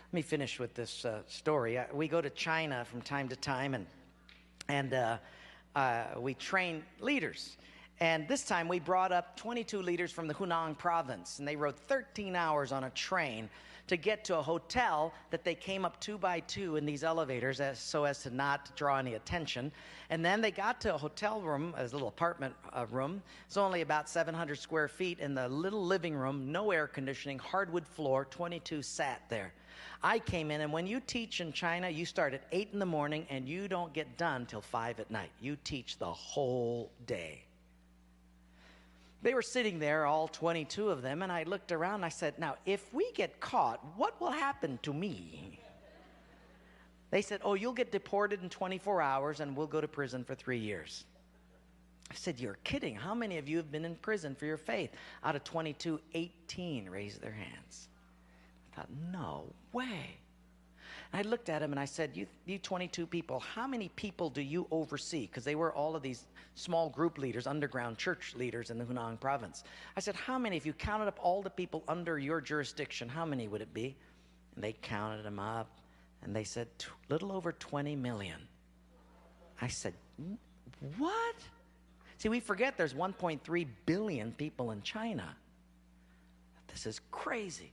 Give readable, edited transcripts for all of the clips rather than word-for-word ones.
Let me finish with this story. We go to China from time to time, and we train leaders. And this time we brought up 22 leaders from the Hunan province, and they rode 13 hours on a train to get to a hotel that they came up 2 by 2 in these elevators so as to not draw any attention. And then they got to a hotel room, a little apartment room. It's only about 700 square feet in the little living room, no air conditioning, hardwood floor, 22 sat there. I came in, and when you teach in China, you start at 8 in the morning and you don't get done till 5 at night. You teach the whole day. They were sitting there, all 22 of them, and I looked around and I said, now, if we get caught, what will happen to me? They said, oh, you'll get deported in 24 hours and we'll go to prison for 3 years. I said, you're kidding. How many of you have been in prison for your faith? Out of 22, 18 raised their hands. I thought, no way. And I looked at him and I said, you 22 people, how many people do you oversee? Because they were all of these small group leaders, underground church leaders in the Hunan province. I said, how many, if you counted up all the people under your jurisdiction, how many would it be? And they counted them up, and they said, little over 20 million. I said, what? See, we forget there's 1.3 billion people in China. This is crazy.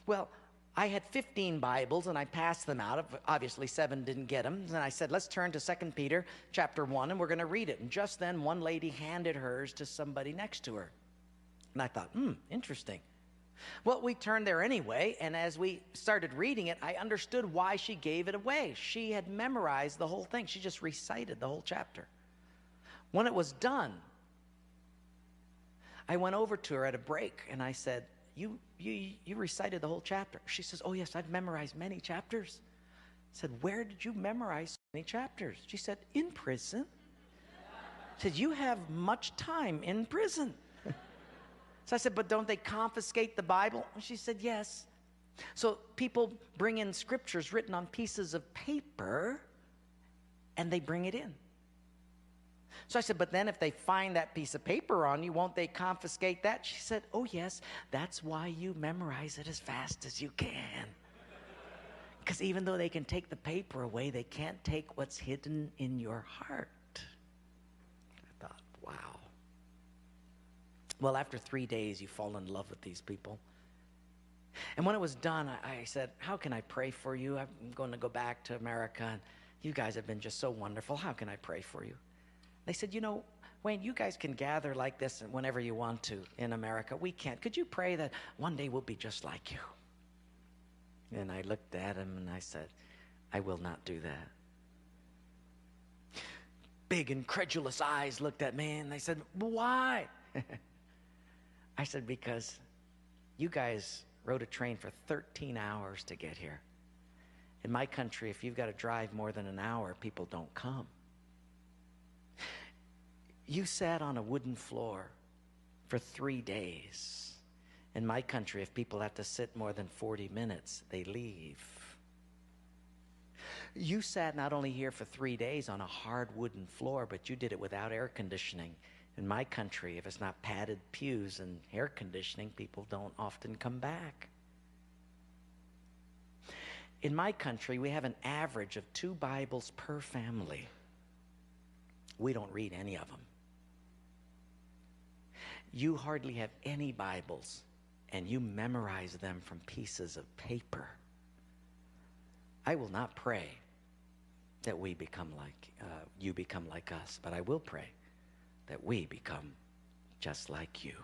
Well, I had 15 Bibles, and I passed them out. Obviously, 7 didn't get them. And I said, let's turn to 2 Peter chapter 1, and we're going to read it. And just then, one lady handed hers to somebody next to her. And I thought, interesting. Well, we turned there anyway, and as we started reading it, I understood why she gave it away. She had memorized the whole thing. She just recited the whole chapter. When it was done, I went over to her at a break, and I said, You recited the whole chapter. She says, oh, yes, I've memorized many chapters. I said, where did you memorize so many chapters? She said, in prison. I said, you have much time in prison. So I said, but don't they confiscate the Bible? She said, yes. So people bring in scriptures written on pieces of paper, and they bring it in. So I said, but then if they find that piece of paper on you, won't they confiscate that? She said, oh, yes, that's why you memorize it as fast as you can. Because even though they can take the paper away, they can't take what's hidden in your heart. I thought, wow. Well, after 3 days, you fall in love with these people. And when it was done, I said, how can I pray for you? I'm going to go back to America, and you guys have been just so wonderful. How can I pray for you? They said, you know, Wayne, you guys can gather like this whenever you want to in America. We can't. Could you pray that one day we'll be just like you? And I looked at him and I said, I will not do that. Big incredulous eyes looked at me and they said, why? I said, because you guys rode a train for 13 hours to get here. In my country, if you've got to drive more than an hour, people don't come. You sat on a wooden floor for 3 days. In my country, if people have to sit more than 40 minutes, they leave. You sat not only here for 3 days on a hard wooden floor, but you did it without air conditioning. In my country, if it's not padded pews and air conditioning, people don't often come back. In my country, we have an average of 2 Bibles per family. We don't read any of them. You hardly have any Bibles, and you memorize them from pieces of paper. I will not pray that we become like, you become like us, but I will pray that we become just like you.